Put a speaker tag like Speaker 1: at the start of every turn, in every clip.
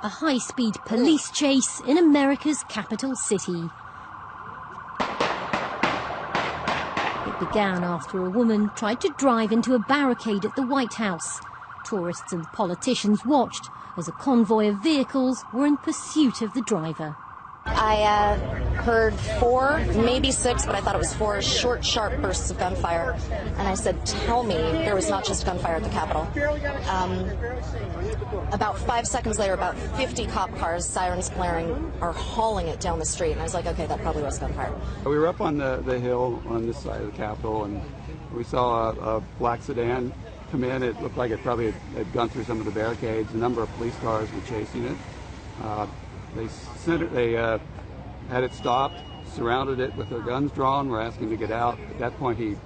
Speaker 1: A high-speed police chase in America's capital city. It began after a woman tried to drive into a barricade at the White House. Tourists and politicians watched as a convoy of vehicles were in pursuit of the driver.
Speaker 2: I heard 4, maybe 6, but I thought it was 4 short, sharp bursts of gunfire. And I said, tell me there was not just gunfire at the Capitol. About 5 seconds later, about 50 cop cars, sirens blaring, are hauling it down the street. And I was like, okay, that probably was gunfire.
Speaker 3: We were up on the hill on this side of the Capitol, and we saw a black sedan come in. It looked like it probably had gone through some of the barricades. A number of police cars were chasing it. They had it stopped, surrounded it with their guns drawn, were asking to get out. At that point, he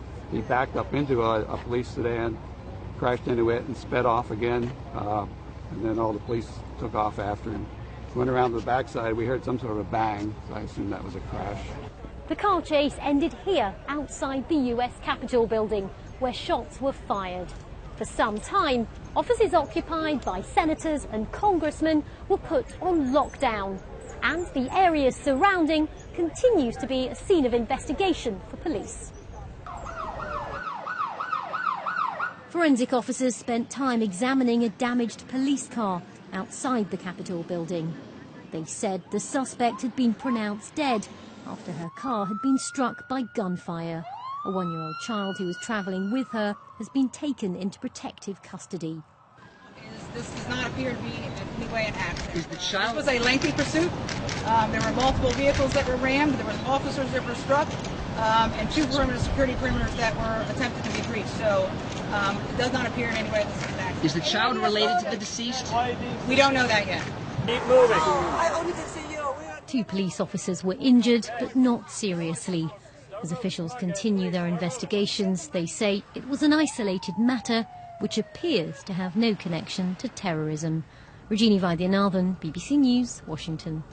Speaker 3: backed up into a police sedan, crashed into it, and sped off again. And then all the police took off after him. Went around to the backside. We heard some sort of a bang, so I assume that was a crash.
Speaker 1: The car chase ended here, outside the US Capitol building, where shots were fired. For some time, offices occupied by senators and congressmen were put on lockdown, and the area surrounding continues to be a scene of investigation for police. Forensic officers spent time examining a damaged police car outside the Capitol building. They said the suspect had been pronounced dead after her car had been struck by gunfire. A 1-year-old child who was travelling with her has been taken into protective custody.
Speaker 4: This does not appear to be in any way an accident. This was a lengthy pursuit. There were multiple vehicles that were rammed. There were officers that were struck, and 2 security perimeters that were attempted to be breached. So it does not appear in any way this is an accident.
Speaker 5: Is the child related to the deceased?
Speaker 4: We don't know that yet.
Speaker 6: Keep moving.
Speaker 1: 2 police officers were injured, but not seriously. As officials continue their investigations, they say it was an isolated matter which appears to have no connection to terrorism. Rajini Vaidyanathan, BBC News, Washington.